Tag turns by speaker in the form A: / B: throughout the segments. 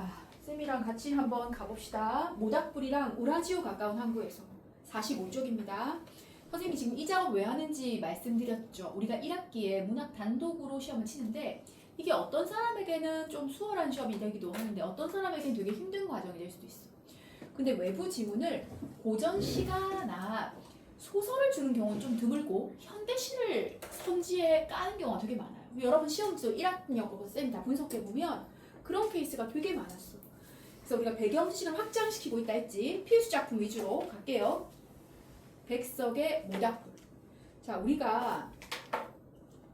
A: 자, 쌤이랑 같이 한번 가봅시다. 모닥불이랑 우라지오 가까운 항구에서 45쪽입니다. 선생님이 지금 이 작업 왜 하는지 말씀드렸죠. 우리가 1학기에 문학 단독으로 시험을 치는데 이게 어떤 사람에게는 좀 수월한 시험이 되기도 하는데 어떤 사람에게는 되게 힘든 과정이 될 수도 있어. 근데 외부 지문을 고전 시가나 소설을 주는 경우는 좀 드물고 현대시를 선지에 까는 경우가 되게 많아요. 여러분 시험지 1학년 쌤이 다 분석해보면 그런 케이스가 되게 많았어. 그래서 우리가 배경 지식을 확장시키고 있다 했지. 필수 작품 위주로 갈게요. 백석의 모닥불. 자, 우리가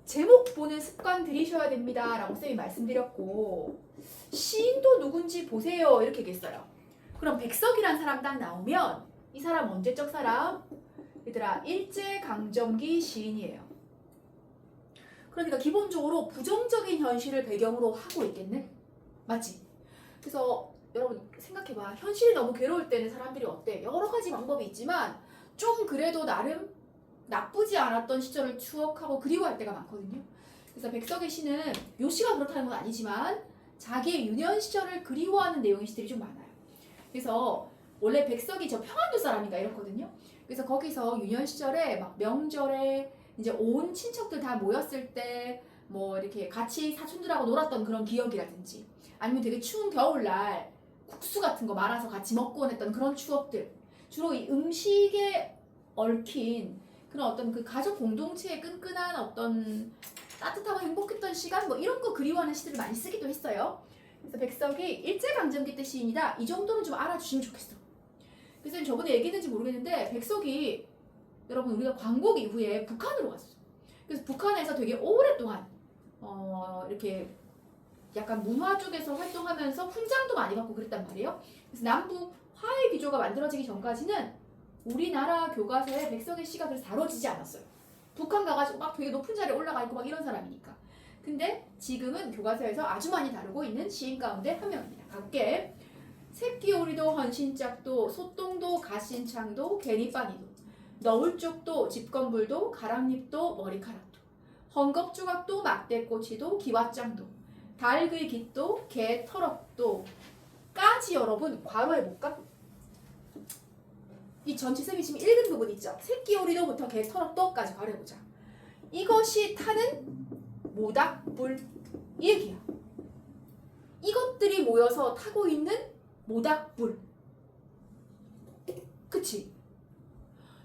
A: 제목 보는 습관 들이셔야 됩니다 라고 쌤이 말씀드렸고 시인도 누군지 보세요 이렇게 얘기했어요. 그럼 백석이란 사람 딱 나오면 이 사람 언제적 사람? 얘들아 일제강점기 시인이에요. 그러니까 기본적으로 부정적인 현실을 배경으로 하고 있겠네? 맞지? 그래서 여러분 생각해봐. 현실이 너무 괴로울 때는 사람들이 어때? 여러 가지 방법이 있지만 좀 그래도 나름 나쁘지 않았던 시절을 추억하고 그리워할 때가 많거든요. 그래서 백석의 시는 요 시가 그렇다는 건 아니지만 자기의 유년 시절을 그리워하는 내용의 시들이 좀 많아요. 그래서 원래 백석이 저 평안도 사람인가 이렇거든요. 그래서 거기서 유년 시절에 막 명절에 이제 온 친척들 다 모였을 때 뭐 이렇게 같이 사촌들하고 놀았던 그런 기억이라든지 아니면 되게 추운 겨울날 국수 같은 거 말아서 같이 먹고 했던 그런 추억들, 주로 이 음식에 얽힌 그런 어떤 그 가족 공동체의 끈끈한 어떤 따뜻하고 행복했던 시간 뭐 이런 거 그리워하는 시들을 많이 쓰기도 했어요. 그래서 백석이 일제강점기 때 시인이다 이 정도는 좀 알아주시면 좋겠어. 그래서 저번에 얘기했는지 모르겠는데 백석이 여러분 우리가 광복 이후에 북한으로 갔어. 그래서 북한에서 되게 오랫동안 이렇게 약간 문화 쪽에서 활동하면서 훈장도 많이 받고 그랬단 말이에요. 그래서 남북 화해 기조가 만들어지기 전까지는 우리나라 교과서에 백석의 시가 그래서 다뤄지지 않았어요. 북한 가가지고 막 되게 높은 자리에 올라가 있고 막 이런 사람이니까. 근데 지금은 교과서에서 아주 많이 다루고 있는 시인 가운데 한 명입니다. 가볼게. 새끼오리도 헌신짝도 소똥도 가신창도 개니빠니도 너울쪽도 집건불도 가랑잎도 머리카락도 헝겊조각도 막대꼬치도 기왓장도 달의 깃도 개터럭도 까지 여러분 괄호해볼까? 이 전체 쌤이 지금 읽은 부분 있죠? 새끼오리도부터 개터럭도까지 괄호해보자. 이것이 타는 모닥불 이 얘기야. 이것들이 모여서 타고 있는 모닥불. 그치?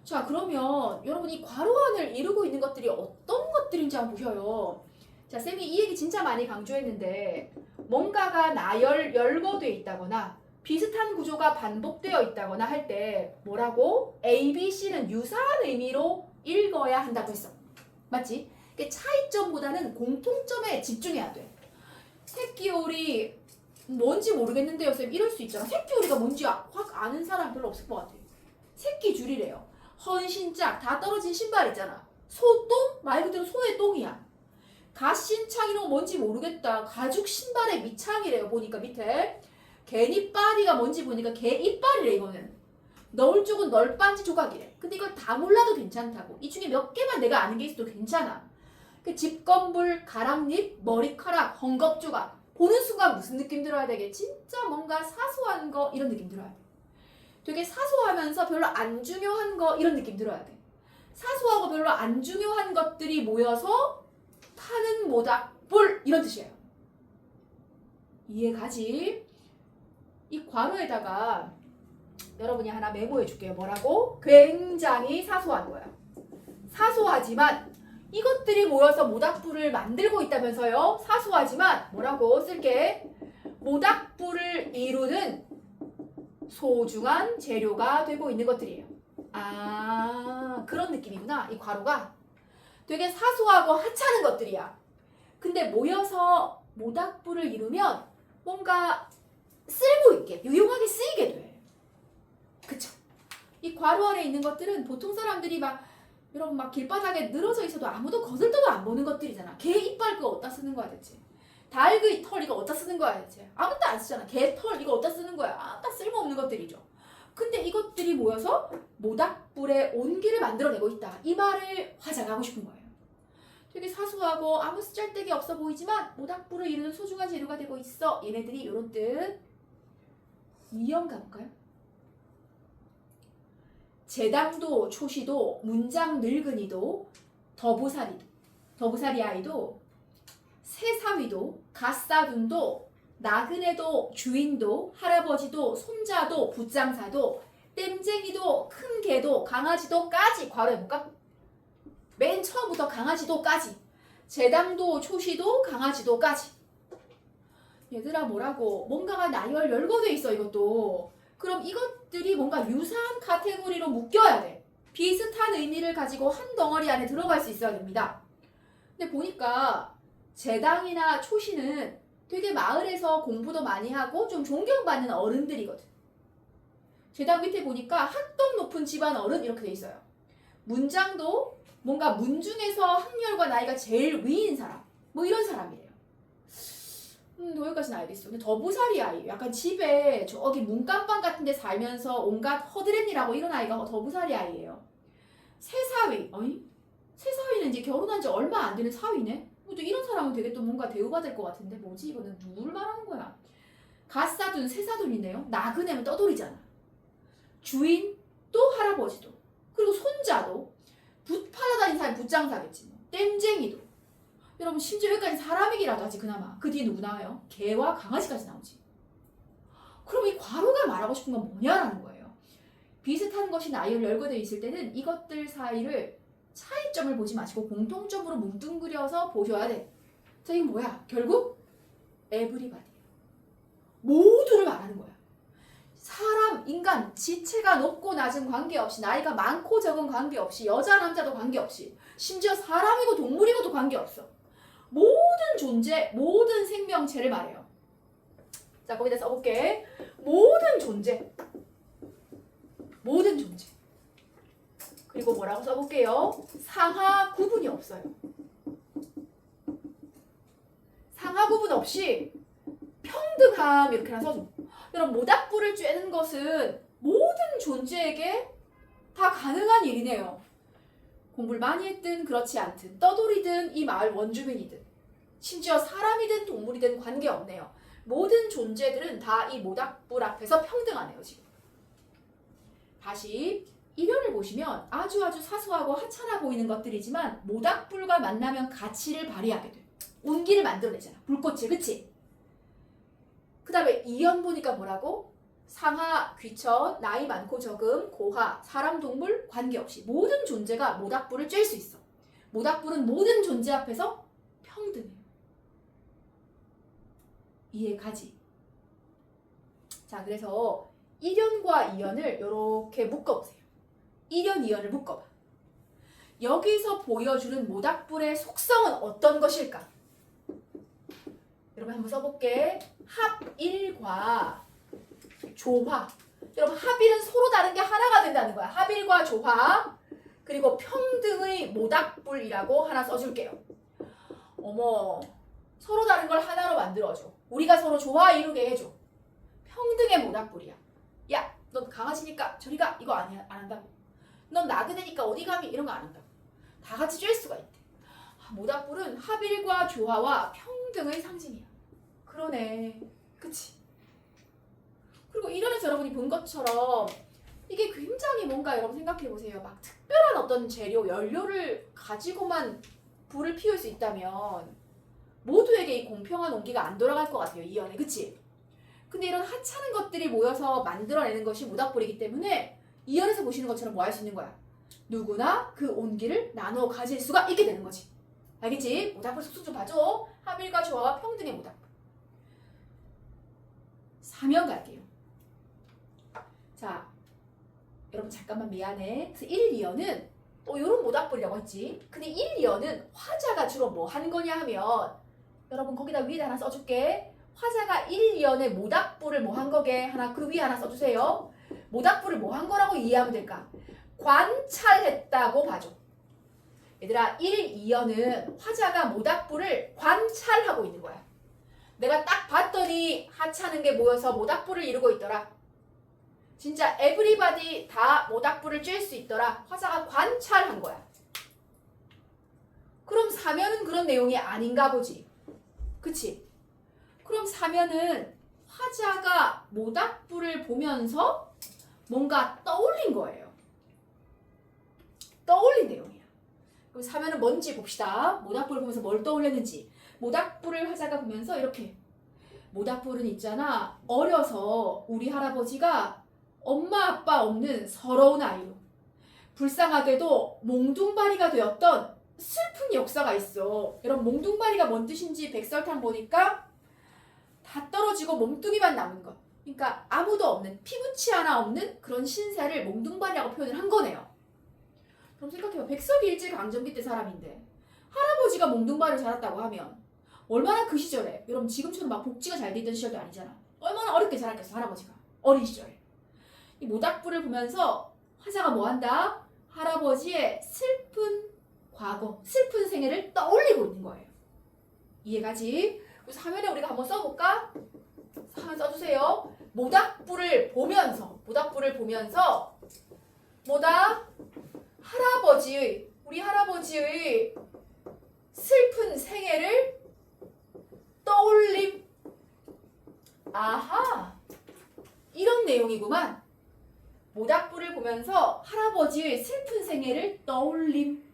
A: 자, 그러면 여러분이 괄호안을 이루고 있는 것들이 어떤 것들인지 한번 보셔요. 자, 쌤이 이 얘기 진짜 많이 강조했는데 뭔가가 열거되어 있다거나 비슷한 구조가 반복되어 있다거나 할 때 뭐라고? A, B, C는 유사한 의미로 읽어야 한다고 했어. 맞지? 차이점보다는 공통점에 집중해야 돼. 새끼오리 뭔지 모르겠는데요 쌤 이럴 수 있잖아. 새끼오리가 뭔지 확 아는 사람 별로 없을 것 같아. 새끼줄이래요. 헌신짝 다 떨어진 신발 있잖아. 소똥? 말 그대로 소의 똥이야. 가신창 이런 거 뭔지 모르겠다. 가죽 신발의 밑창이래요. 보니까 밑에 개니빠리가 뭔지 보니까 개 이빨이래. 이거는 너울 쪽은 널빤지 조각이래. 근데 이걸 다 몰라도 괜찮다고. 이 중에 몇 개만 내가 아는 게 있어도 괜찮아. 그 집건불, 가랑잎, 머리카락, 헝겊조각 보는 순간 무슨 느낌 들어야 되게? 진짜 뭔가 사소한 거 이런 느낌 들어야 돼. 되게 사소하면서 별로 안 중요한 거 이런 느낌 들어야 돼. 사소하고 별로 안 중요한 것들이 모여서 타는 모닥불 이런 뜻이에요. 이해가지? 이 괄호에다가 여러분이 하나 메모해 줄게요. 뭐라고? 굉장히 사소한 거야. 사소하지만 이것들이 모여서 모닥불을 만들고 있다면서요. 사소하지만 뭐라고 쓸게? 모닥불을 이루는 소중한 재료가 되고 있는 것들이에요. 아, 그런 느낌이구나. 이 괄호가 되게 사소하고 하찮은 것들이야. 근데 모여서 모닥불을 이루면 뭔가 쓸모있게, 유용하게 쓰이게 돼. 그쵸? 이 괄호 안에 있는 것들은 보통 사람들이 여러분 길바닥에 늘어져 있어도 아무도 거들떠도 안 보는 것들이잖아. 개 이빨 그거 어디다 쓰는 거야 대체? 닭의 털 이거 어디다 쓰는 거야 대체? 아무도 안 쓰잖아. 개 털 이거 어디다 쓰는 거야? 딱 쓸모없는 것들이죠. 근데 이것들이 모여서 모닥불의 온기를 만들어내고 있다. 이 말을 화자가 싶은 거예요. 되게 사소하고 아무 쓰잘데기 없어 보이지만 모닥불을 이루는 소중한 재료가 되고 있어. 얘네들이 이런 뜻 2형 가볼까요? 재당도 초시도 문장 늙은이도 더부살이 아이도 새사위도 갓사둔도 나그네도 주인도 할아버지도 손자도 붓장사도 땜쟁이도 큰 개도 강아지도까지 괄호해볼까? 맨 처음부터 강아지도까지 재당도 초시도 강아지도까지 얘들아 뭐라고 뭔가가 나열 열거돼 있어 이것도. 그럼 이것들이 뭔가 유사한 카테고리로 묶여야 돼. 비슷한 의미를 가지고 한 덩어리 안에 들어갈 수 있어야 됩니다. 근데 보니까 재당이나 초시는 되게 마을에서 공부도 많이 하고 좀 존경받는 어른들이거든. 재당 밑에 보니까 학덕 높은 집안 어른 이렇게 돼 있어요. 문장도 뭔가 문 중에서 학렬과 나이가 제일 위인 사람 뭐 이런 사람이에요. 여기까지는 알겠어. 근데 더부살이 아이 약간 집에 저기 문간방 같은 데 살면서 온갖 허드렛일하고 이런 아이가 더부살이 아이예요. 새사위 새사위는 이제 결혼한 지 얼마 안 되는 사위네? 또 이런 사람은 되게 또 뭔가 대우받을 것 같은데 뭐지 이거는 누구를 말하는 거야? 갓사둔 새사둔이네요. 나그네면 떠돌이잖아. 주인 또 할아버지도 그리고 손자도 붓 팔아다니는 사람이 붓장사겠지 뭐. 땜쟁이도 여러분 심지어 여기까지 사람이기라도 하지 그나마. 그 뒤에 누구 나와요? 개와 강아지까지 나오지. 그럼 이 괄호가 말하고 싶은 건 뭐냐라는 거예요. 비슷한 것이 나열 열거되어 있을 때는 이것들 사이를 차이점을 보지 마시고 공통점으로 뭉뚱그려서 보셔야 돼. 자 이게 뭐야? 결국 에브리바디 모두를 말하는 거야. 사람, 인간, 지체가 높고 낮은 관계없이 나이가 많고 적은 관계없이 여자 남자도 관계없이 심지어 사람이고 동물이고도 관계없어. 모든 존재, 모든 생명체를 말해요. 자 거기다 써볼게. 모든 존재 그리고 뭐라고 써볼게요? 상하 구분이 없어요. 상하 구분 없이 평등함 이렇게 하나 써줘. 여러분 모닥불을 쬐는 것은 모든 존재에게 다 가능한 일이네요. 공부를 많이 했든 그렇지 않든 떠돌이든 이 마을 원주민이든 심지어 사람이든 동물이든 관계없네요. 모든 존재들은 다 이 모닥불 앞에서 평등하네요. 지금 다시 1연을 보시면 아주 사소하고 하찮아 보이는 것들이지만 모닥불과 만나면 가치를 발휘하게 돼. 온기를 만들어내잖아. 불꽃을 그치? 그 다음에 2연 보니까 뭐라고? 상하, 귀천, 나이 많고 적음, 고하, 사람, 동물 관계없이 모든 존재가 모닥불을 쬐 수 있어. 모닥불은 모든 존재 앞에서 평등해요. 이해가지? 자 그래서 1연과 2연을 이렇게 묶어보세요. 1연, 2연을 묶어봐. 여기서 보여주는 모닥불의 속성은 어떤 것일까? 여러분 한번 써볼게. 합일과 조화. 여러분 합일은 서로 다른 게 하나가 된다는 거야. 합일과 조화 그리고 평등의 모닥불이라고 하나 써줄게요. 어머 서로 다른 걸 하나로 만들어줘. 우리가 서로 조화 이루게 해줘. 평등의 모닥불이야. 야, 넌 강아지니까 저리 가. 이거 안 한다고. 넌 나그네니까 어디 감히 이런 거 안 한다고. 다 같이 쬐 수가 있대. 모닥불은 합일과 조화와 평등의 상징이야. 그러네. 그치? 그리고 이런에서 여러분이 본 것처럼 이게 굉장히 뭔가 여러분 생각해보세요. 막 특별한 어떤 재료, 연료를 가지고만 불을 피울 수 있다면 모두에게 이 공평한 온기가 안 돌아갈 것 같아요. 이 연에. 그치? 근데 이런 하찮은 것들이 모여서 만들어내는 것이 모닥불이기 때문에 이 연에서 보시는 것처럼 뭐 할 수 있는 거야? 누구나 그 온기를 나눠 가질 수가 있게 되는 거지. 알겠지? 모닥불 속속 좀 봐줘. 합일과 조화와 평등의 모닥불. 3연 갈게요. 자, 여러분 잠깐만 미안해. 그래서 1, 2연은 요런 모닥불이라고 했지. 근데 1, 2연은 화자가 주로 뭐 하는 거냐 하면 여러분 거기다 위에다 하나 써줄게. 화자가 1, 2연의 모닥불을 뭐 한 거게 하나 그 위에 하나 써주세요. 모닥불을 뭐 한 거라고 이해하면 될까? 관찰했다고 봐줘. 얘들아 1, 2연은 화자가 모닥불을 관찰하고 있는 거야. 내가 딱 봤더니 하찮은 게 모여서 모닥불을 이루고 있더라. 진짜 에브리바디 다 모닥불을 쬐 수 있더라. 화자가 관찰한 거야. 그럼 3연은 그런 내용이 아닌가 보지. 그치? 그럼 3연은 화자가 화자가 모닥불을 보면서 뭔가 떠올린 거예요. 떠올린 내용이야. 그럼 사면은 뭔지 봅시다. 모닥불을 보면서 뭘 떠올렸는지. 모닥불을 화자가 보면서 이렇게. 모닥불은 있잖아. 어려서 우리 할아버지가 엄마 아빠 없는 서러운 아이로 불쌍하게도 몽둥바리가 되었던 슬픈 역사가 있어. 여러분 몽둥바리가 뭔 뜻인지 백설탕 보니까 다 떨어지고 몸뚱이만 남은 것. 그러니까 아무도 없는, 피부치 하나 없는 그런 신세를 몽둥바리라고 표현을 한 거네요. 그럼 생각해봐. 백석이 일제강점기 때 사람인데 할아버지가 몽둥바리를 자랐다고 하면 얼마나 그 시절에, 여러분 지금처럼 막 복지가 잘 돼 있던 시절도 아니잖아. 얼마나 어렵게 자랐겠어 할아버지가. 어린 시절에. 이 모닥불을 보면서 화자가 뭐 한다? 할아버지의 슬픈 과거, 슬픈 생애를 떠올리고 있는 거예요. 이해가지? 그래서 화면에 우리가 한번 써볼까? 한번 써주세요. 모닥불을 보면서 뭐다? 우리 할아버지의 슬픈 생애를 떠올림. 아하, 이런 내용이구만. 모닥불을 보면서 할아버지의 슬픈 생애를 떠올림.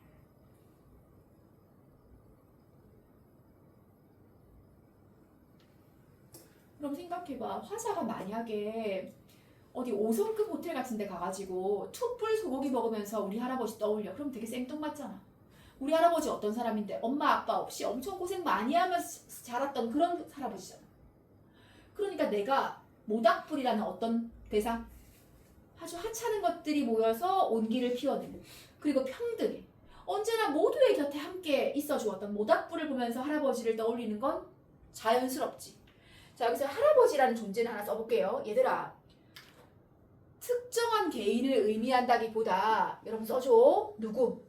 A: 그럼 생각해봐. 화자가 만약에 어디 5성급 호텔 같은 데 가가지고 툭불 소고기 먹으면서 우리 할아버지 떠올려. 그럼 되게 생뚱맞잖아. 우리 할아버지 어떤 사람인데 엄마 아빠 없이 엄청 고생 많이 하면서 자랐던 그런 할아버지잖아. 그러니까 내가 모닥불이라는 어떤 대상, 아주 하찮은 것들이 모여서 온기를 피워내는, 그리고 평등해, 언제나 모두의 곁에 함께 있어 주었던 모닥불을 보면서 할아버지를 떠올리는 건 자연스럽지. 자, 여기서 할아버지라는 존재는 하나 써볼게요. 얘들아, 특정한 개인을 의미한다기보다 여러분 써줘. 누구?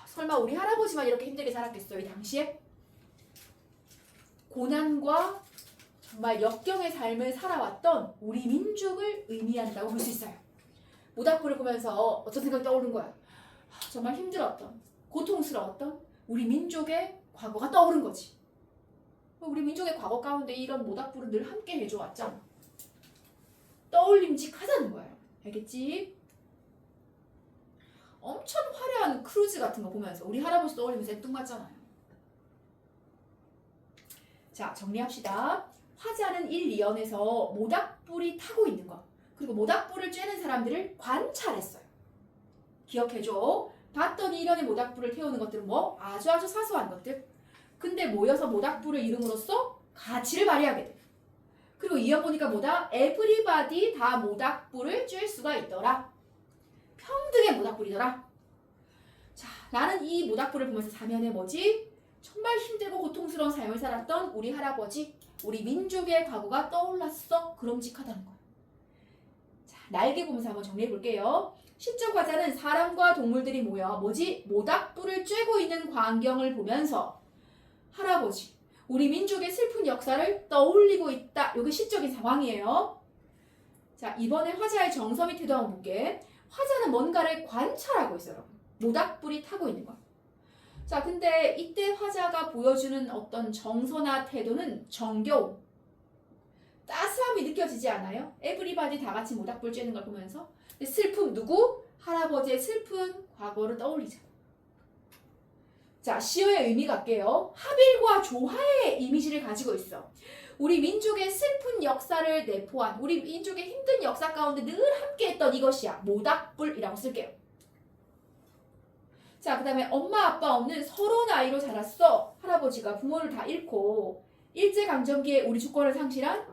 A: 설마 우리 할아버지만 이렇게 힘들게 살았겠어요? 이 당시에? 고난과 정말 역경의 삶을 살아왔던 우리 민족을 의미한다고 볼 수 있어요. 모닥불을 보면서 어떤 생각이 떠오른 거야? 정말 힘들었던, 고통스러웠던 우리 민족의 과거가 떠오른 거지. 우리 민족의 과거 가운데 이런 모닥불은 늘 함께 해줘왔잖아. 떠올림직하다는 거예요. 알겠지? 엄청 화려한 크루즈 같은 거 보면서 우리 할아버지 떠올리면서 생뚱맞잖아요. 자, 정리합시다. 화자는 1, 2연에서 모닥불이 타고 있는 것, 그리고 모닥불을 쬐는 사람들을 관찰했어요. 기억해줘. 봤더니 1연의 모닥불을 태우는 것들은 뭐? 아주 사소한 것들. 근데 모여서 모닥불을 이름으로써 가치를 발휘하게 돼. 그리고 2연 보니까 뭐다? 에브리바디 다 모닥불을 쬐 수가 있더라. 평등의 모닥불이더라. 자, 나는 이 모닥불을 보면서 3연에 뭐지? 정말 힘들고 고통스러운 삶을 살았던 우리 할아버지, 우리 민족의 과거가 떠올랐어. 그럼직하다는 거야. 자, 날개 보면서 한번 정리해 볼게요. 시적 화자는 사람과 동물들이 모여 뭐지? 모닥불을 쬐고 있는 광경을 보면서 할아버지, 우리 민족의 슬픈 역사를 떠올리고 있다. 이게 시적인 상황이에요. 자, 이번에 화자의 정서미 태도 한번 볼게. 화자는 뭔가를 관찰하고 있어요. 모닥불이 타고 있는 거야. 자, 근데 이때 화자가 보여주는 어떤 정서나 태도는 정겨움, 따스함이 느껴지지 않아요? 에브리바디 다 같이 모닥불 쬐는 걸 보면서. 근데 슬픔, 누구? 할아버지의 슬픈 과거를 떠올리잖아. 자, 시어의 의미 갈게요. 합일과 조화의 이미지를 가지고 있어. 우리 민족의 슬픈 역사를 내포한, 우리 민족의 힘든 역사 가운데 늘 함께했던 이것이야. 모닥불이라고 쓸게요. 자, 그 다음에 엄마 아빠 없는 서러운 아이로 자랐어. 할아버지가 부모를 다 잃고 일제강점기에 우리 주권을 상실한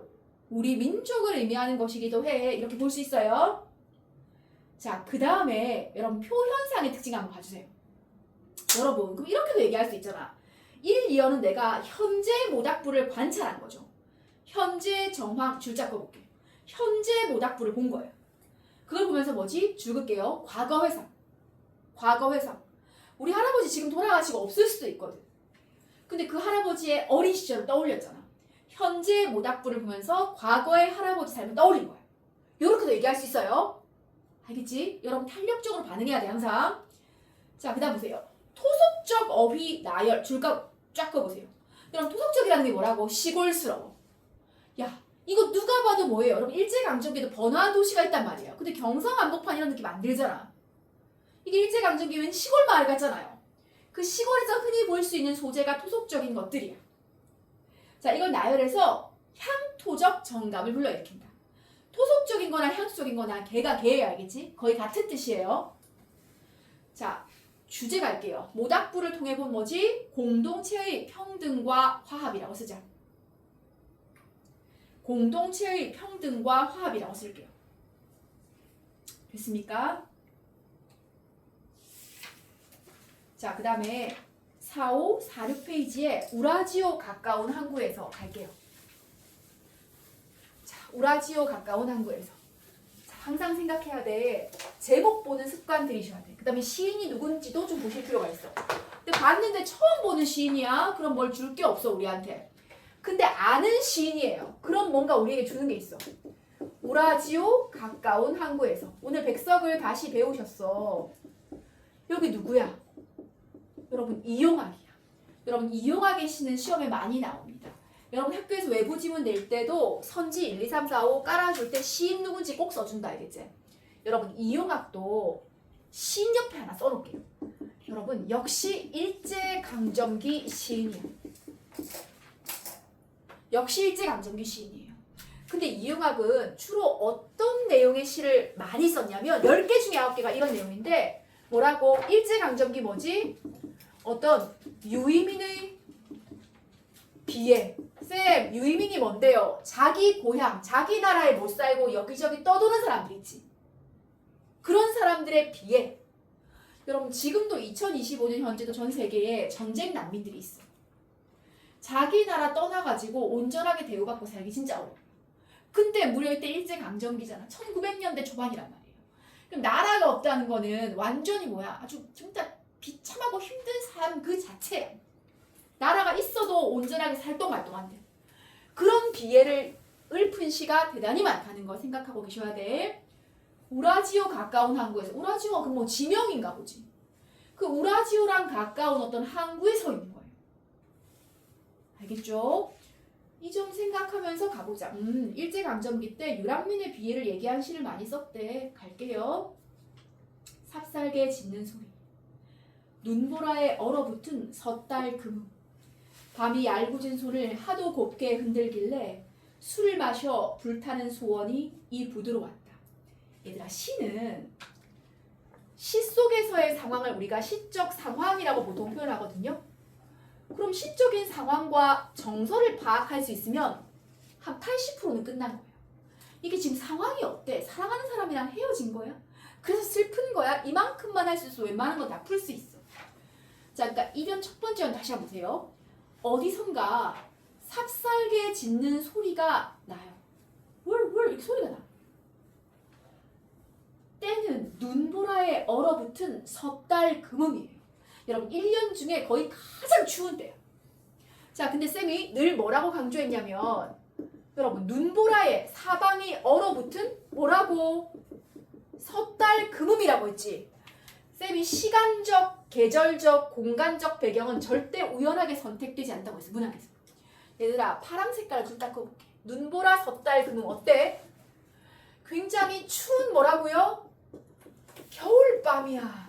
A: 우리 민족을 의미하는 것이기도 해. 이렇게 볼 수 있어요. 자, 그 다음에 여러분 표현상의 특징 한번 봐주세요. 여러분, 그럼 이렇게도 얘기할 수 있잖아. 1, 2어는 내가 현재 모닥불을 관찰한 거죠. 현재 정황 줄자 꺼볼게. 현재 모닥불을 본 거예요. 그걸 보면서 뭐지? 줄글게요. 과거 회상. 과거 회상. 우리 할아버지 지금 돌아가시고 없을 수도 있거든. 근데 그 할아버지의 어린 시절을 떠올렸잖아. 현재 모닥불을 보면서 과거의 할아버지 삶을 떠올린 거야. 이렇게도 얘기할 수 있어요. 알겠지? 여러분 탄력적으로 반응해야 돼 항상. 자, 그 다음 보세요. 토속적 어휘 나열 줄까 쫙 꺼보세요. 여러분 토속적이라는 게 뭐라고? 시골스러워. 야, 이거 누가 봐도 뭐예요? 여러분 일제강점기도 번화한 도시가 있단 말이에요. 근데 경상 한복판 이런 느낌 안 들잖아. 이게 일제강점기면 시골 마을 같잖아요. 그 시골에서 흔히 볼 수 있는 소재가 토속적인 것들이야. 자, 이걸 나열해서 향토적 정감을 불러일으킨다. 토속적인 거나 향토적인 거나 개가 개예요. 알겠지? 거의 같은 뜻이에요. 자, 주제 갈게요. 모닥불을 통해 본 뭐지? 공동체의 평등과 화합이라고 쓰자. 공동체의 평등과 화합이라고 쓸게요. 됐습니까? 자, 그 다음에 45, 46페이지에 우라지오 가까운 항구에서 갈게요. 자, 우라지오 가까운 항구에서. 자, 항상 생각해야 돼. 제목 보는 습관 들이셔야 돼. 그 다음에 시인이 누군지도 좀 보실 필요가 있어. 근데 봤는데 처음 보는 시인이야? 그럼 뭘 줄 게 없어, 우리한테. 근데 아는 시인이에요. 그럼 뭔가 우리에게 주는 게 있어. 우라지오 가까운 항구에서. 오늘 백석을 다시 배우셨어. 여기 누구야? 여러분 이용학이야. 여러분 이용학의 시는 시험에 많이 나옵니다. 여러분 학교에서 외부 지문 낼 때도 선지 1, 2, 3, 4, 5 깔아줄 때 시인 누군지 꼭 써준다. 알겠지? 여러분 이용학도 시인 옆에 하나 써놓을게요. 여러분 역시 일제강점기 시인이야. 역시 일제강점기 시인이에요. 근데 이용학은 주로 어떤 내용의 시를 많이 썼냐면 10개 중에 9개가 이런 내용인데 뭐라고? 일제강점기 뭐지? 어떤 유이민의 비애. 쌤, 유이민이 뭔데요? 자기 고향, 자기 나라에 못 살고 여기저기 떠도는 사람들 있지. 그런 사람들의 비애. 여러분 지금도 2025년 현재도 전 세계에 전쟁 난민들이 있어. 자기 나라 떠나가지고 온전하게 대우받고 살기 진짜 어려워. 근데 무려 이때 일제강점기잖아. 1900년대 초반이란 말이에요. 그럼 나라가 없다는 거는 완전히 뭐야? 아주 진짜 비참하고 힘든 삶 그 자체야. 나라가 있어도 온전하게 살동말동한데. 그런 비애를 읊은 시가 대단히 많다는 거 생각하고 계셔야 돼. 우라지오 가까운 항구에서. 우라지오가 그 뭐 지명인가 보지. 그 우라지오랑 가까운 어떤 항구에 서 있는 거예요. 알겠죠? 이 점 생각하면서 가보자. 일제강점기 때 유랑민의 비애를 얘기한 시를 많이 썼대. 갈게요. 삽살개 짖는 소리. 눈보라에 얼어붙은 섣달 금음. 밤이 얄궂은 손을 하도 곱게 흔들길래 술을 마셔 불타는 소원이 이 부두로 왔다. 얘들아, 시는 시 속에서의 상황을 우리가 시적 상황이라고 보통 표현하거든요. 그럼 시적인 상황과 정서를 파악할 수 있으면 한 80%는 끝난 거예요. 이게 지금 상황이 어때? 사랑하는 사람이랑 헤어진 거야? 그래서 슬픈 거야? 이만큼만 할 수 있어. 웬만한 건 다 풀 수 있어. 자, 그러니까 이변 첫 번째 원 다시 한번 보세요. 어디선가 삽살개 짖는 소리가 나요. 월 이렇게 소리가 나. 때는 눈보라에 얼어붙은 섣달 금음이에요. 여러분 1년 중에 거의 가장 추운 때야. 자, 근데 쌤이 늘 뭐라고 강조했냐면 여러분 눈보라에 사방이 얼어붙은 뭐라고? 섣달 금음이라고 했지. 쌤이 시간적, 계절적, 공간적 배경은 절대 우연하게 선택되지 않다고 했어. 문학에서. 얘들아 파랑 색깔을 좀 닦아볼게. 눈보라 섣달 금음 어때? 굉장히 추운 뭐라고요? 겨울밤이야.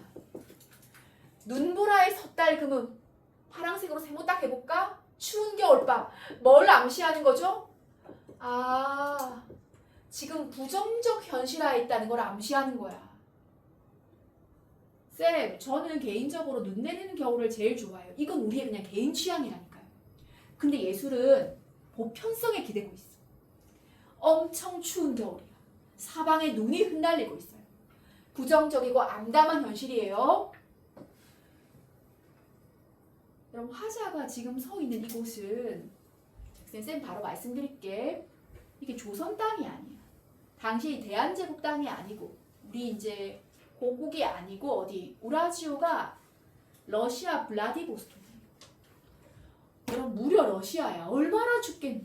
A: 눈보라의 섣달 금음. 파랑색으로 세모 딱 해볼까? 추운 겨울밤. 뭘 암시하는 거죠? 아, 지금 부정적 현실화에 있다는 걸 암시하는 거야. 쌤, 저는 개인적으로 눈 내리는 겨울을 제일 좋아해요. 이건 우리의 그냥 개인 취향이라니까요. 근데 예술은 보편성에 기대고 있어. 엄청 추운 겨울이야. 사방에 눈이 흩날리고 있어요. 부정적이고 암담한 현실이에요. 여러분 화자가 지금 서 있는 이곳은 쌤 바로 말씀드릴게. 이게 조선 땅이 아니야. 당시 대한제국 땅이 아니고 우리 이제 고국이 아니고 어디 우라지오가 러시아 블라디보스토크예요. 여러분 무려 러시아야. 얼마나 춥겠니.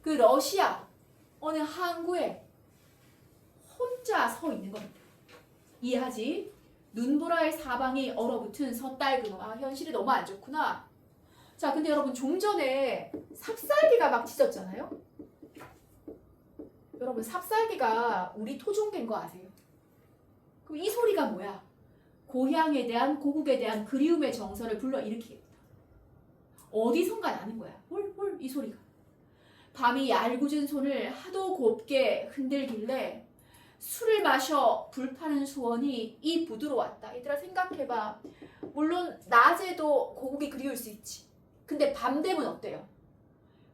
A: 그 러시아 어느 항구에 혼자 서 있는 겁니다. 이해하지? 눈보라의 사방이 얼어붙은 섣달 금음. 아, 현실이 너무 안 좋구나. 자, 근데 여러분 좀 전에 삽살개가 막 짖었잖아요. 여러분 삽살개가 우리 토종개인 거 아세요? 그럼 이 소리가 뭐야? 고향에 대한 고국에 대한 그리움의 정서를 불러일으키겠다. 어디선가 나는 거야. 홀홀 이 소리가. 밤이 얄궂은 손을 하도 곱게 흔들길래 술을 마셔 불타는 수원이 이 부두로 왔다. 얘들아 생각해봐. 물론 낮에도 고국이 그리울 수 있지. 근데 밤 되면 어때요?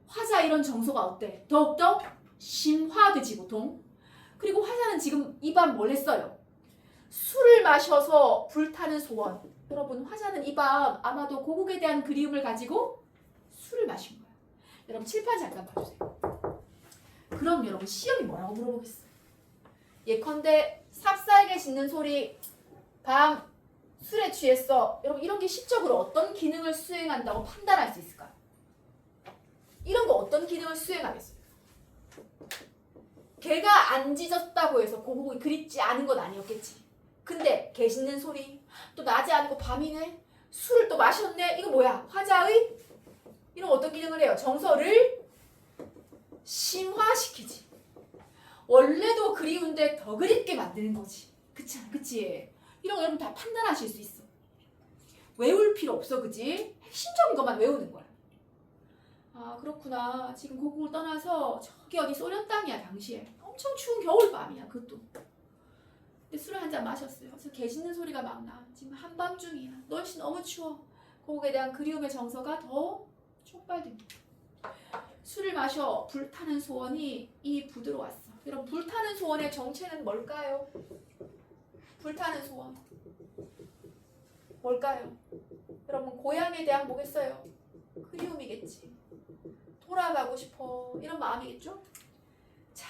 A: 화자 이런 정서가 어때? 더욱더 심화되지 보통. 그리고 화자는 지금 이 밤 뭘 했어요? 술을 마셔서 불타는 소원. 여러분 화자는 이 밤 아마도 고국에 대한 그리움을 가지고 술을 마신 거야. 여러분 칠판 잠깐 봐주세요. 그럼 여러분 시험이 뭐라고 물어보겠어요? 예컨대 삽살개 짖는 소리, 밤 술에 취했어. 여러분 이런 게 시적으로 어떤 기능을 수행한다고 판단할 수 있을까요? 이런 거 어떤 기능을 수행하겠어요? 개가 안 짖었다고 해서 고국이 그립지 않은 건 아니었겠지. 근데 개 짖는 소리, 또 낮이 아니고 밤이네, 술을 또 마셨네, 이거 뭐야? 화자의 이런 어떤 기능을 해요? 정서를 심화시키지. 원래도 그리운데 더 그립게 만드는 거지. 그치? 그치? 이런 거 여러분 다 판단하실 수 있어. 외울 필요 없어, 그치? 핵심적인 것만 외우는 거야. 아 그렇구나. 지금 고국을 떠나서 저기 어디 소련 땅이야 당시에. 엄청 추운 겨울밤이야 그것도. 근데 술을 한 잔 마셨어요. 그래서 개 짖는 소리가 막 나. 지금 한밤중이야. 날씨 너무 추워. 고국에 대한 그리움의 정서가 더 촉발됩니다. 술을 마셔 불타는 소원이 이 부두로 왔어. 여러분 불타는 소원의 정체는 뭘까요? 불타는 소원 뭘까요? 여러분 고향에 대한 뭐겠어요? 그리움이겠지. 돌아가고 싶어 이런 마음이겠죠? 자,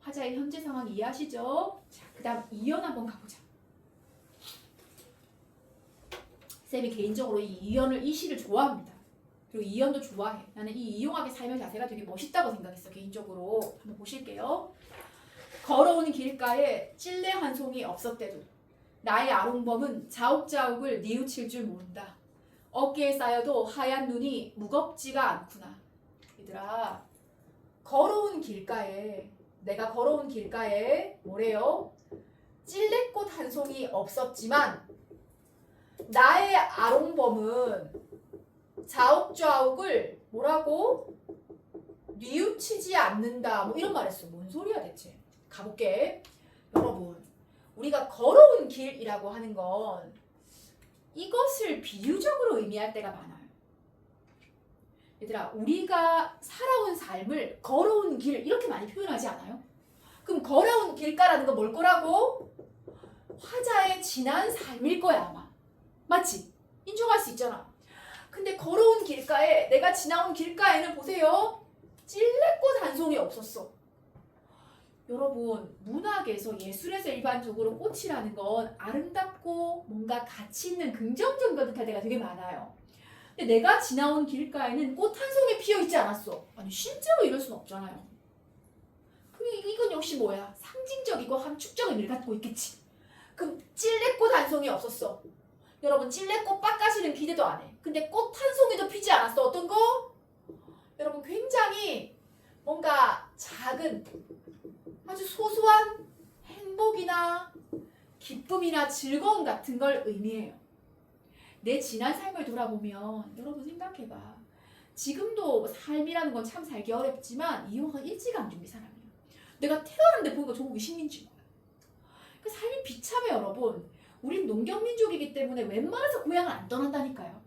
A: 화자의 현재 상황 이해하시죠? 자, 그 다음 이연 한번 가보자. 쌤이 개인적으로 이 시를 좋아합니다. 그리고 이연도 좋아해. 나는 이 이용하게 삶의 자세가 되게 멋있다고 생각했어. 개인적으로 한번 보실게요. 걸어오는 길가에 찔레 한 송이 없었대도 나의 아롱범은 자욱자욱을 뉘우칠 줄 모른다. 어깨에 쌓여도 하얀 눈이 무겁지가 않구나. 얘들아 걸어온 길가에 내가 걸어온 길가에 뭐래요? 찔레꽃 한 송이 없었지만 나의 아롱범은 자욱자욱을 뭐라고? 뉘우치지 않는다. 뭐 이런 말 했어. 뭔 소리야 대체. 가볼게. 여러분 우리가 걸어온 길이라고 하는 건 이것을 비유적으로 의미할 때가 많아요. 얘들아 우리가 살아온 삶을 걸어온 길 이렇게 많이 표현하지 않아요? 그럼 걸어온 길가라는 건 뭘 거라고? 화자의 지난 삶일 거야 아마. 맞지? 인정할 수 있잖아. 근데 걸어온 길가에 내가 지나온 길가에는 보세요. 찔레꽃 한 송이 없었어. 여러분 문학에서 예술에서 일반적으로 꽃이라는 건 아름답고 뭔가 가치 있는 긍정적인 걸 뜻할 때가 되게 많아요. 근데 내가 지나온 길가에는 꽃 한 송이 피어 있지 않았어. 아니 실제로 이럴 순 없잖아요. 그럼 이건 역시 뭐야? 상징적이고 함축적 의미를 갖고 있겠지. 그럼 찔레꽃 한 송이 없었어. 여러분 찔레꽃 밭가시는 기대도 안 해. 근데 꽃 한 송이도 피지 않았어. 어떤 거? 여러분 굉장히 뭔가 작은 아주 소소한 행복이나 기쁨이나 즐거움 같은 걸 의미해요. 내 지난 삶을 돌아보면 여러분 생각해봐. 지금도 삶이라는 건 참 살기 어렵지만 이용화가 일찌감충의 사람이에요. 내가 태어났는데 보니까 조국이 식민지인 거야. 그 삶이 비참해 여러분. 우린 농경민족이기 때문에 웬만해서 고향을 안 떠난다니까요.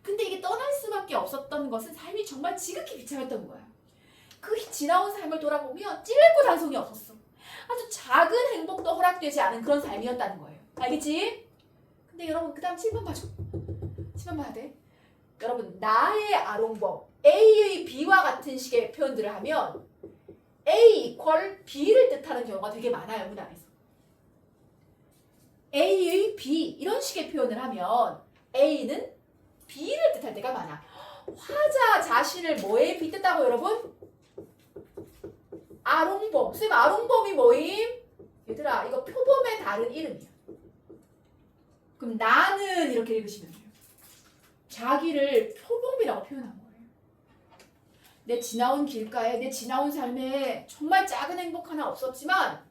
A: 근데 이게 떠날 수밖에 없었던 것은 삶이 정말 지극히 비참했던 거야. 그 지나온 삶을 돌아보면 찔레꽃 한 송이 없었어. 아주 작은 행복도 허락되지 않은 그런 삶이었다는 거예요. 알겠지? 근데 여러분 그 다음 칠판 봐줘. 칠판 봐야 돼. 여러분 나의 아롱범 A의 B와 같은 식의 표현들을 하면 A 이퀄 B를 뜻하는 경우가 되게 많아요. 문학에서. A의 B 이런 식의 표현을 하면 A는 B를 뜻할 때가 많아. 화자 자신을 뭐에 빗댔다고 여러분? 아롱범. 쌤 아롱범이 뭐임? 얘들아 이거 표범의 다른 이름이야. 그럼 나는 이렇게 읽으시면 돼요. 자기를 표범이라고 표현한 거예요. 내 지나온 길가에 내 지나온 삶에 정말 작은 행복 하나 없었지만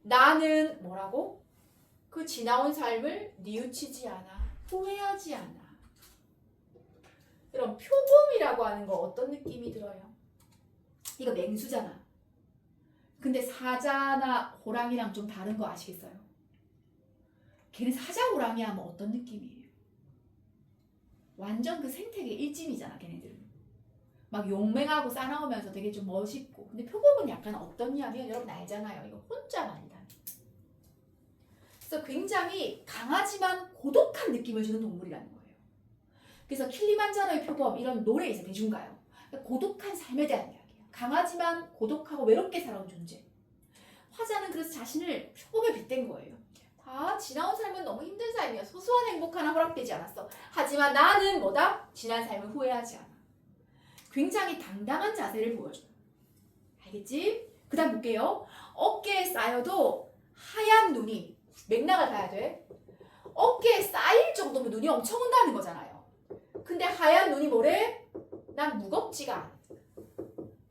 A: 나는 뭐라고? 그 지나온 삶을 뉘우치지 않아. 후회하지 않아. 이런 표범이라고 하는 거 어떤 느낌이 들어요? 이거 맹수잖아. 근데 사자나 호랑이랑 좀 다른 거 아시겠어요? 걔는 사자 호랑이 하면 어떤 느낌이에요? 완전 그 생태계 일진이잖아 걔네들은. 막 용맹하고 싸나우면서 되게 좀 멋있고. 근데 표범은 약간 어떠냐면 여러분 알잖아요. 이거 혼자만이다. 그래서 굉장히 강하지만 고독한 느낌을 주는 동물이라는 거예요. 그래서 킬리만자로의 표범 이런 노래에 있어 대중가요. 고독한 삶에 대한 이야기예요. 강하지만 고독하고 외롭게 살아온 존재. 화자는 그래서 자신을 표범에 빗댄 거예요. 다 지나온 삶은 너무 힘든 삶이야. 소소한 행복 하나 허락되지 않았어. 하지만 나는 뭐다? 지난 삶을 후회하지 않아. 굉장히 당당한 자세를 보여줘요. 알겠지? 그 다음 볼게요. 어깨에 쌓여도 하얀 눈이 맥락을 봐야 돼. 어깨에 쌓일 정도면 눈이 엄청 온다는 거잖아요. 근데 하얀 눈이 뭐래? 난 무겁지가 않아.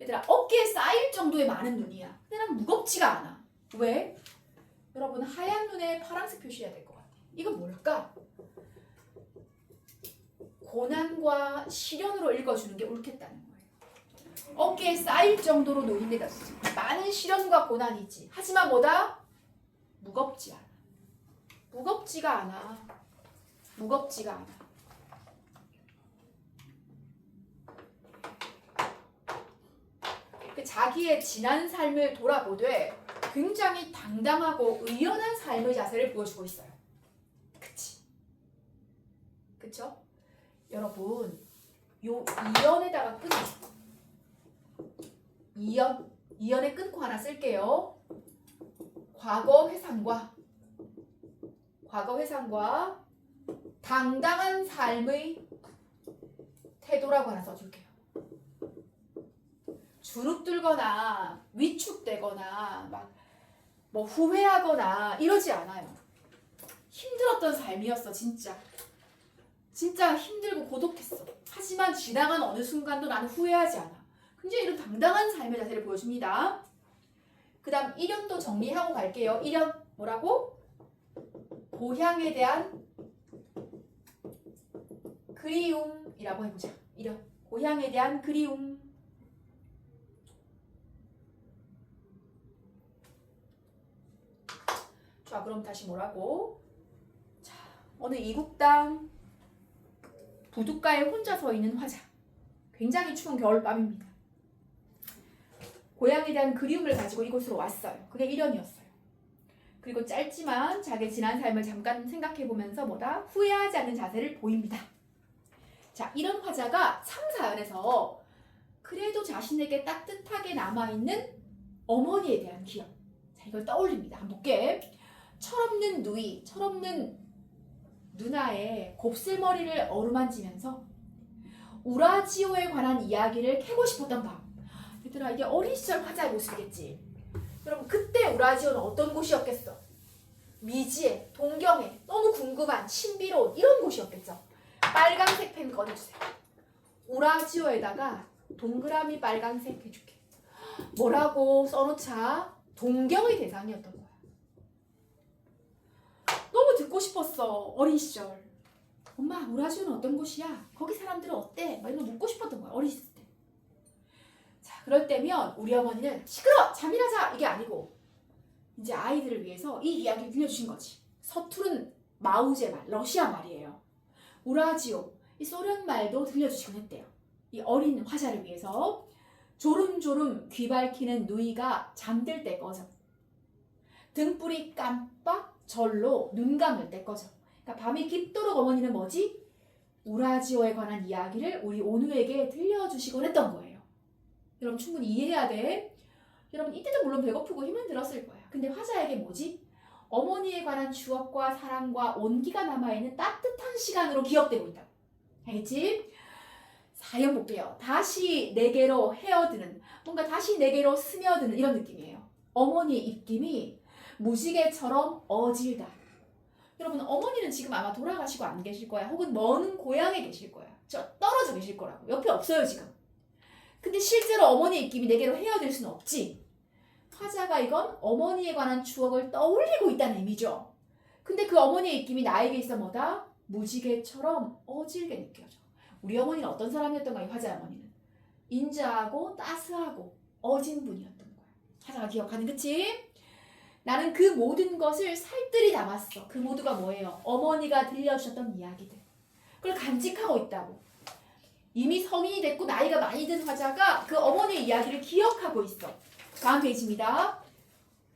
A: 얘들아 어깨에 쌓일 정도의 많은 눈이야. 근데 난 무겁지가 않아. 왜? 여러분 하얀 눈에 파란색 표시해야 될 것 같아. 이건 뭘까? 고난과 시련으로 읽어주는 게 옳겠다는 거예요. 어깨에 쌓일 정도로 눈인데다 많은 시련과 고난이지. 하지만 뭐다? 무겁지 않아. 무겁지가 않아. 무겁지가 않아. 자기의 지난 삶을 돌아보되 굉장히 당당하고 의연한 삶의 자세를 보여주고 있어요. 그치? 그쵸? 여러분 요 이연에다가 이연에 끊고 하나 쓸게요. 과거 회상과 당당한 삶의 태도라고 하나 써줄게요. 주눅들거나 위축되거나 막 뭐 후회하거나 이러지 않아요. 힘들었던 삶이었어 진짜 힘들고 고독했어. 하지만 지나간 어느 순간도 나는 후회하지 않아. 굉장히 이런 당당한 삶의 자세를 보여줍니다. 그 다음 1연도 정리하고 갈게요. 1연 뭐라고? 고향에 대한 그리움이라고 해보자. 1연 고향에 대한 그리움. 자 그럼 다시 뭐라고? 자 어느 이국당 부둣가에 혼자 서 있는 화자. 굉장히 추운 겨울밤입니다. 고향에 대한 그리움을 가지고 이곳으로 왔어요. 그게 1연이었어요. 그리고 짧지만 자기 지난 삶을 잠깐 생각해보면서 뭐다? 후회하지 않는 자세를 보입니다. 자 이런 화자가 3, 4연에서 그래도 자신에게 따뜻하게 남아있는 어머니에 대한 기억. 자 이걸 떠올립니다. 한번 볼게. 철없는 누이, 철없는 누나의 곱슬머리를 어루만지면서 우라지오에 관한 이야기를 캐고 싶었던 밤. 얘들아 이게 어린 시절 화자의 모습이겠지. 여러분 그때 우라지오는 어떤 곳이었겠어? 미지에, 동경에, 너무 궁금한, 신비로운 이런 곳이었겠죠. 빨간색 펜 꺼내주세요. 우라지오에다가 동그라미 빨간색 해줄게. 뭐라고 써놓자? 동경의 대상이었던 거야. 너무 듣고 싶었어. 어린 시절. 엄마 우라지오는 어떤 곳이야? 거기 사람들은 어때? 막 이런 거 묻고 싶었던 거야. 어린 시절 때. 자 그럴 때면 우리 어머니는 시끄러! 잠이나 자! 이게 아니고 이제 아이들을 위해서 이 이야기를 들려주신 거지. 서투른 마우제 말, 러시아 말이에요. 우라지오, 이 소련 말도 들려주시곤 했대요. 이 어린 화자를 위해서 조름조름 귀 밝히는 누이가 잠들 때 꺼져. 등불이 깜빡 절로 눈 감을 때 꺼져. 그러니까 밤이 깊도록 어머니는 뭐지? 우라지오에 관한 이야기를 우리 온우에게 들려주시곤 했던 거예요. 여러분 충분히 이해해야 돼. 여러분 이때도 물론 배고프고 힘은 들었을 거야. 근데 화자에게 뭐지? 어머니에 관한 추억과 사랑과 온기가 남아있는 따뜻한 시간으로 기억되고 있다. 알겠지? 4연 볼게요. 다시 내게로 헤어드는, 뭔가 다시 내게로 스며드는 이런 느낌이에요. 어머니의 입김이 무지개처럼 어질다. 여러분 어머니는 지금 아마 돌아가시고 안 계실 거야. 혹은 먼 고향에 계실 거야. 저 떨어져 계실 거라고. 옆에 없어요 지금. 근데 실제로 어머니의 입김이 내게로 헤어질 수는 없지. 화자가 이건 어머니에 관한 추억을 떠올리고 있다는 의미죠. 근데 그 어머니의 입김이 나에게 있어 뭐다? 무지개처럼 어질게 느껴져. 우리 어머니는 어떤 사람이었던가, 이 화자의 어머니는? 인자하고 따스하고 어진 분이었던 거야. 화자가 기억하는, 그치? 나는 그 모든 것을 살뜰히 담았어. 그 모두가 뭐예요? 어머니가 들려주셨던 이야기들. 그걸 간직하고 있다고. 이미 성인이 됐고 나이가 많이 든 화자가 그 어머니의 이야기를 기억하고 있어. 다음 페이지입니다.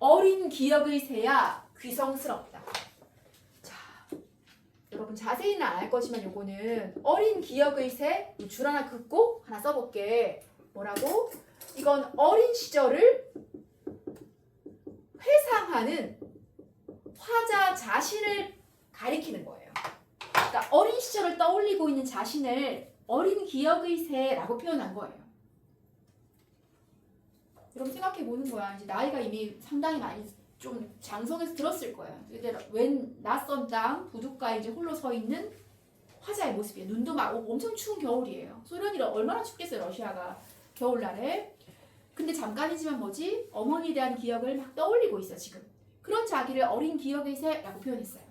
A: 어린 기억의 새야 귀성스럽다. 자, 여러분 자세히는 안 할 거지만 요거는 어린 기억의 새, 줄 하나 긋고 하나 써볼게. 뭐라고? 이건 어린 시절을 회상하는 화자 자신을 가리키는 거예요. 그러니까 어린 시절을 떠올리고 있는 자신을 어린 기억의 새라고 표현한 거예요. 여러분 생각해 보는 거야. 이제 나이가 이미 상당히 많이 좀 장성해서 들었을 거야. 이제 웬 낯선 땅 부둣가에 이제 홀로 서 있는 화자의 모습이에요. 눈도 막 엄청 추운 겨울이에요. 소련이 얼마나 춥겠어요, 러시아가 겨울날에. 근데 잠깐이지만 뭐지? 어머니에 대한 기억을 막 떠올리고 있어 지금. 그런 자기를 어린 기억의 새라고 표현했어요.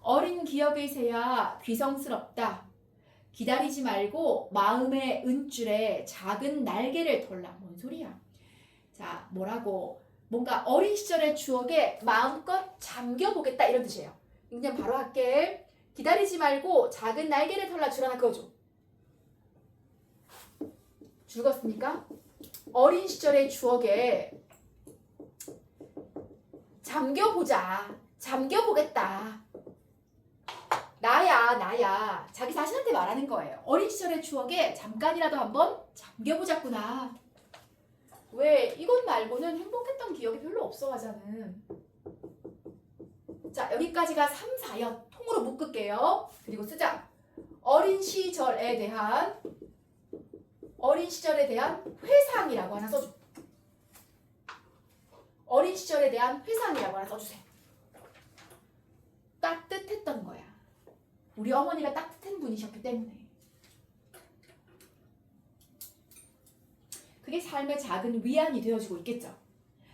A: 어린 기억의 새야 귀성스럽다. 기다리지 말고 마음의 은줄에 작은 날개를 덜라. 뭔 소리야? 자, 뭐라고? 뭔가 어린 시절의 추억에 마음껏 잠겨보겠다 이런 뜻이에요. 그냥 바로 할게. 기다리지 말고 작은 날개를 털라. 줄 하나 그어줘. 죽었습니까? 어린 시절의 추억에 잠겨보자. 잠겨보겠다. 나야. 자기 자신한테 말하는 거예요. 어린 시절의 추억에 잠깐이라도 한번 잠겨보자꾸나. 왜? 이것 말고는 행복했던 기억이 별로 없어 하자는. 자, 여기까지가 3, 4연 통으로 묶을게요. 그리고 쓰자. 어린 시절에 대한 회상이라고 하나 써줘. 어린 시절에 대한 회상이라고 하나 써주세요. 따뜻했던 거야. 우리 어머니가 따뜻한 분이셨기 때문에. 그게 삶의 작은 위안이 되어주고 있겠죠.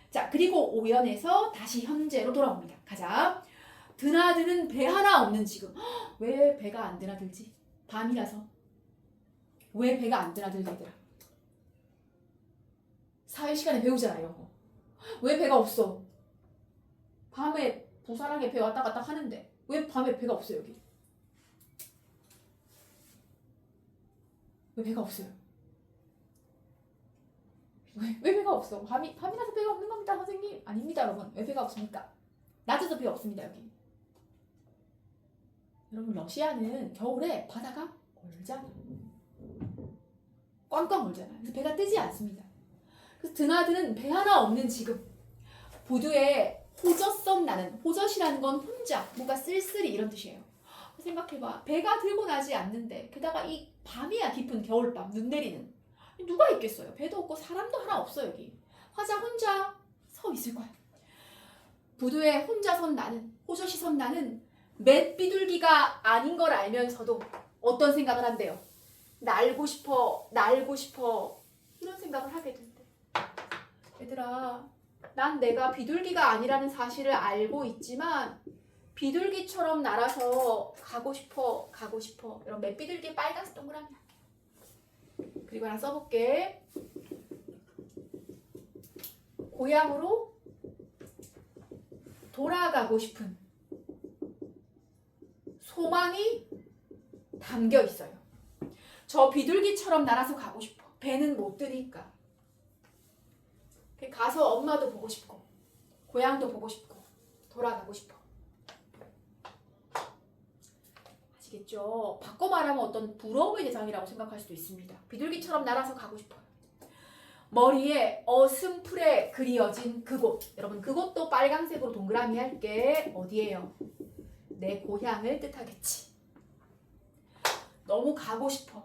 A: 자, 그리고 5연에서 다시 현재로 돌아옵니다. 가자. 드나드는 배 하나 없는 지금. 왜 배가 안 드나들지? 밤이라서. 왜 배가 안 드나들지 얘들아? 사회 시간에 배우잖아요. 왜 배가 없어? 밤에 부산항에 배 왔다 갔다 하는데 왜 밤에 배가 없어요 여기? 왜 배가 없어요? 왜 배가 없어? 밤이라서 배가 없는 겁니다 선생님. 아닙니다 여러분. 왜 배가 없습니까? 낮에도 배 없습니다 여기. 여러분 러시아는 겨울에 바다가 얼잖아. 꽝꽝 얼잖아. 그래서 배가 뜨지 않습니다. 그래서 드나드는 배 하나 없는 지금 보드에 호젓선 나는. 호젓이라는 건 혼자 뭔가 쓸쓸히 이런 뜻이에요. 생각해봐. 배가 들고 나지 않는데 게다가 이 밤이야. 깊은 겨울밤 눈 내리는. 누가 있겠어요? 배도 없고 사람도 하나 없어 여기. 화자 혼자 서 있을 거야. 부두에 혼자 선 나는, 호젓이 선 나는 맷비둘기가 아닌 걸 알면서도 어떤 생각을 한대요? 날고 싶어 이런 생각을 하게 된대. 얘들아, 난 내가 비둘기가 아니라는 사실을 알고 있지만 비둘기처럼 날아서 가고 싶어. 이런 맷비둘기 빨간색 동그라미 할게. 그리고 하나 써볼게. 고향으로 돌아가고 싶은 소망이 담겨 있어요. 저 비둘기처럼 날아서 가고 싶어. 배는 못 뜨니까. 가서 엄마도 보고 싶고 고향도 보고 싶고 돌아가고 싶어. 아시겠죠? 바꿔 말하면 어떤 부러움의 대상이라고 생각할 수도 있습니다. 비둘기처럼 날아서 가고 싶어요. 머리에 어슴풀에 그리어진 그곳. 여러분 그곳도 빨간색으로 동그라미 할게. 어디예요? 내 고향을 뜻하겠지. 너무 가고 싶어.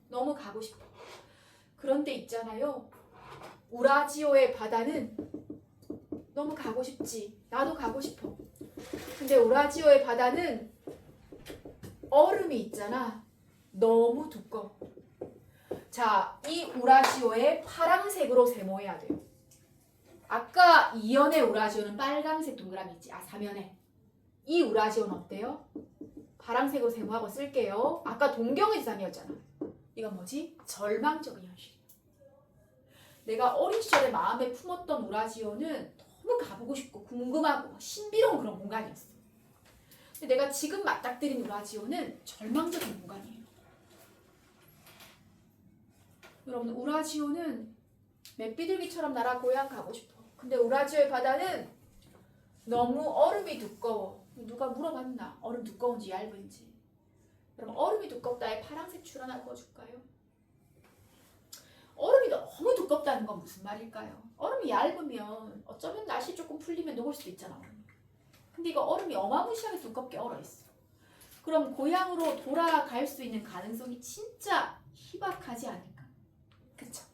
A: 너무 가고 싶어. 그런데 있잖아요. 우라지오의 바다는 너무 가고 싶지. 나도 가고 싶어. 근데 우라지오의 바다는 얼음이 있잖아. 너무 두꺼워. 자, 이 우라지오에 파란색으로 세모해야 돼요. 아까 2연의 우라지오는 빨간색 동그라미 있지. 3연에. 이 우라지오는 어때요? 파란색으로 세모하고 쓸게요. 아까 동경의 지상이었잖아. 이건 뭐지? 절망적인 현실. 내가 어린 시절에 마음에 품었던 우라지오는 너무 가보고 싶고 궁금하고 신비로운 그런 공간이었어. 근데 내가 지금 맞닥뜨린 우라지오는 절망적인 공간이에요. 여러분, 우라지오는 맵비둘기처럼 나라 고향 가고 싶어. 근데 우라지오의 바다는 너무 얼음이 두꺼워. 누가 물어봤나? 얼음 두꺼운지 얇은지. 여러분, 얼음이 두껍다에 파란색 줄 하나 그어줄까요? 얼음이 너무 두껍다는 건 무슨 말일까요? 얼음이 얇으면 어쩌면 날씨 조금 풀리면 녹을 수도 있잖아. 근데 이거 얼음이 어마무시하게 두껍게 얼어있어. 그럼 고향으로 돌아갈 수 있는 가능성이 진짜 희박하지 않을까? 그쵸?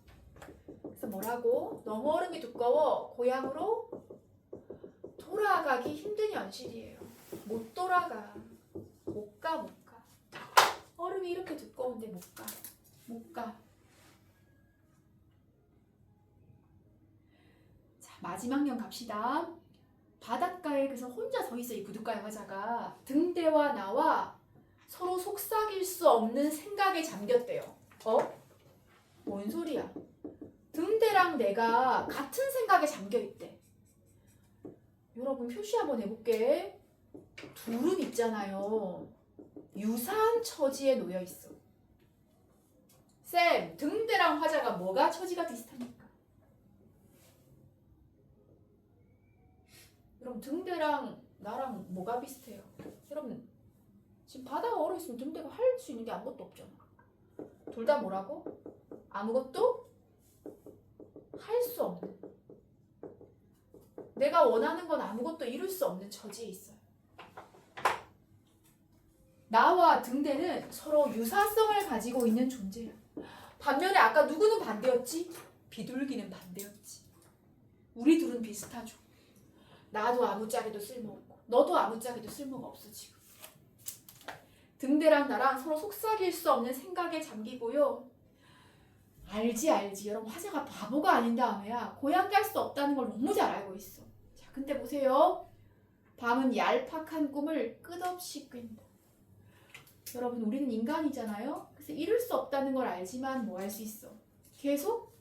A: 그래서 뭐라고? 너무 얼음이 두꺼워 고향으로 돌아가기 힘든 현실이에요. 못 돌아가. 못 가. 얼음이 이렇게 두꺼운데 못 가. 자, 마지막 년 갑시다. 바닷가에 그래서 혼자 서 있어. 이 부둣가의 화자가 등대와 나와 서로 속삭일 수 없는 생각에 잠겼대요. 뭔 소리야? 등대랑 내가 같은 생각에 잠겨있대. 여러분, 표시 한번 해볼게. 둘은 있잖아요. 유사한 처지에 놓여있어. 쌤, 등대랑 화자가 뭐가 처지가 비슷합니까? 여러분, 등대랑 나랑 뭐가 비슷해요? 여러분, 지금 바다가 얼어있으면 등대가 할 수 있는 게 아무것도 없잖아. 둘 다 뭐라고? 아무것도 할 수 없는. 내가 원하는 건 아무것도 이룰 수 없는 처지에 있어요. 나와 등대는 서로 유사성을 가지고 있는 존재야. 반면에 아까 누구는 반대였지? 비둘기는 반대였지. 우리 둘은 비슷하죠. 나도 아무짝에도 쓸모없고 너도 아무짝에도 쓸모가 없어 지금. 등대랑 나랑 서로 속삭일 수 없는 생각에 잠기고요. 알지. 여러분, 화자가 바보가 아닌 다음에야 고향 갈 수 없다는 걸 너무 잘 알고 있어. 자, 근데 보세요. 밤은 얄팍한 꿈을 끝없이 꾼다. 여러분, 우리는 인간이잖아요. 그래서 이룰 수 없다는 걸 알지만 뭐 할 수 있어? 계속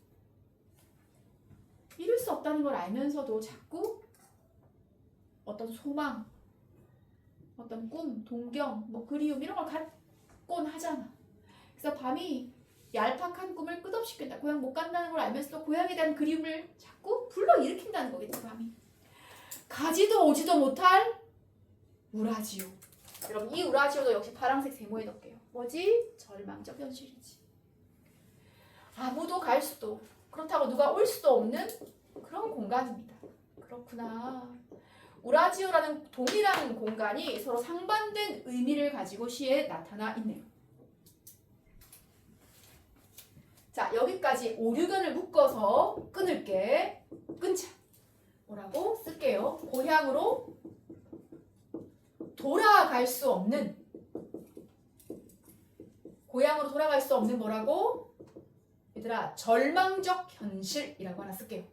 A: 이룰 수 없다는 걸 알면서도 자꾸 어떤 소망, 어떤 꿈, 동경, 그리움 이런 걸 갖곤 하잖아. 그래서 밤이 얄팍한 꿈을 끝없이 꾼다. 고향 못 간다는 걸 알면서도 고향에 대한 그리움을 자꾸 불러일으킨다는 거겠지, 밤이. 가지도 오지도 못할 우라지오. 여러분, 이 우라지오도 역시 파란색 세모에 넣을게요. 뭐지? 절망적 현실이지. 아무도 갈 수도, 그렇다고 누가 올 수도 없는 그런 공간입니다. 그렇구나. 우라지오라는 동일한 공간이 서로 상반된 의미를 가지고 시에 나타나 있네요. 자, 여기까지 오류견을 묶어서 끊을게. 끊자. 뭐라고 쓸게요? 고향으로 돌아갈 수 없는, 고향으로 돌아갈 수 없는 뭐라고? 얘들아, 절망적 현실이라고 하나 쓸게요.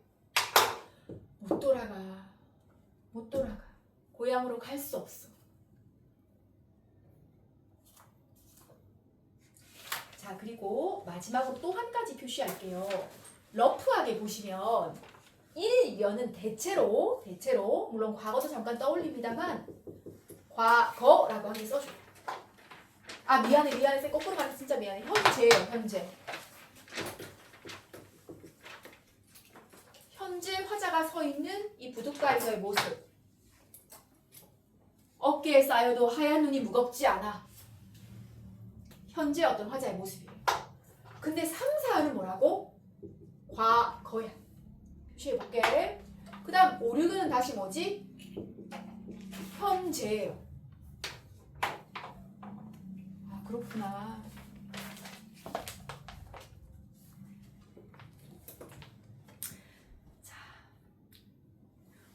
A: 못 돌아가. 고향으로 갈 수 없어. 자, 그리고 마지막으로 또 한 가지 표시할게요. 러프하게 보시면 1년은 대체로 물론 과거도 잠깐 떠올립니다만 과거라고 하게 써줘요. 아, 미안해. 쌤 거꾸로 가서 진짜 미안해. 현재예요, 현재. 현재 화자가 서 있는 이 부둣가에서의 모습. 어깨에 쌓여도 하얀 눈이 무겁지 않아. 현재 어떤 화자의 모습이에요. 근데 3, 4는 뭐라고? 과거야. 표시해볼게. 그 다음 5, 6은 다시 뭐지? 현재예요. 아, 그렇구나. 자,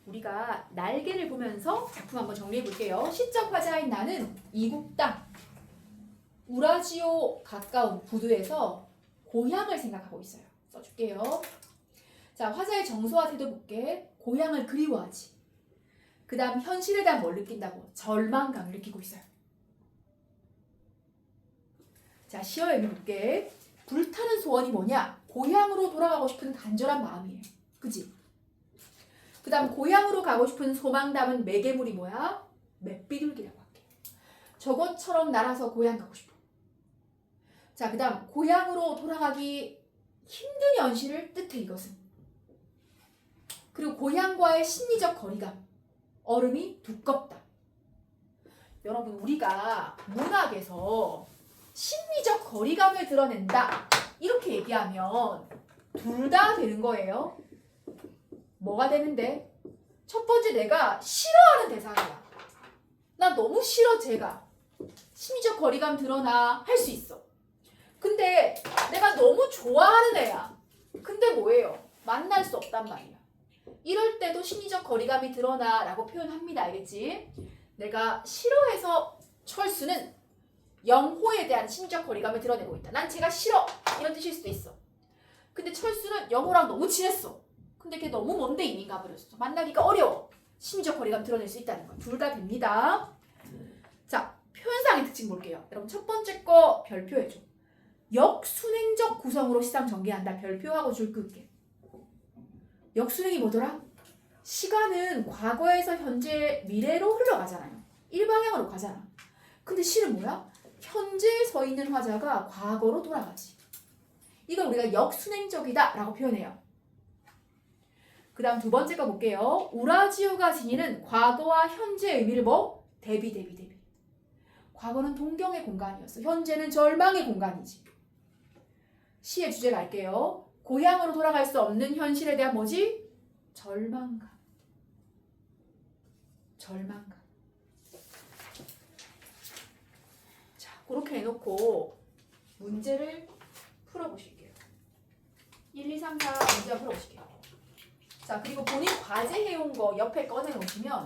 A: 우리가 날개를 보면서 작품 한번 정리해볼게요. 시적 화자인 나는 이국 땅, 우라지오 가까운 부두에서 고향을 생각하고 있어요. 써줄게요. 자, 화자의 정서와 태도 볼게. 고향을 그리워하지. 그 다음 현실에 대한 뭘 느낀다고? 절망감을 느끼고 있어요. 자, 시어의 의미 볼게. 불타는 소원이 뭐냐? 고향으로 돌아가고 싶은 간절한 마음이에요. 그지? 그 다음 고향으로 가고 싶은 소망 담은 매개물이 뭐야? 맷비둘기라고 할게요. 저것처럼 날아서 고향 가고 싶어. 자, 그 다음 고향으로 돌아가기 힘든 현실을 뜻해 이것은. 그리고 고향과의 심리적 거리감. 얼음이 두껍다. 여러분, 우리가 문학에서 심리적 거리감을 드러낸다 이렇게 얘기하면 둘 다 되는 거예요. 뭐가 되는데? 첫 번째, 내가 싫어하는 대상이야. 나 너무 싫어 쟤가. 심리적 거리감 드러나 할 수 있어. 근데 내가 너무 좋아하는 애야. 근데 뭐예요? 만날 수 없단 말이야. 이럴 때도 심리적 거리감이 드러나 라고 표현합니다. 알겠지? 내가 싫어해서 철수는 영호에 대한 심리적 거리감을 드러내고 있다. 난 쟤가 싫어 이런 뜻일 수도 있어. 근데 철수는 영호랑 너무 친했어. 근데 걔 너무 먼데 이민 가버렸어. 만나기가 어려워. 심리적 거리감 드러낼 수 있다는 거. 둘 다 됩니다. 자, 표현상의 특징 볼게요. 여러분, 첫 번째 거 별표해줘. 역순행적 구성으로 시상 전개한다. 별표하고 줄 긋게. 역순행이 뭐더라? 시간은 과거에서 현재, 미래로 흘러가잖아요. 일방향으로 가잖아. 근데 실은 뭐야? 현재에 서 있는 화자가 과거로 돌아가지. 이걸 우리가 역순행적이다 라고 표현해요. 그 다음 두 번째 거 볼게요. 우라지오가 지니는 과거와 현재의 의미를 뭐? 대비. 과거는 동경의 공간이었어. 현재는 절망의 공간이지. 시의 주제 갈게요. 고향으로 돌아갈 수 없는 현실에 대한 뭐지? 절망감. 자, 그렇게 해놓고 문제를 풀어보실게요. 1, 2, 3, 4 문제 풀어보실게요. 자, 그리고 본인 과제 해온 거 옆에 꺼내놓으시면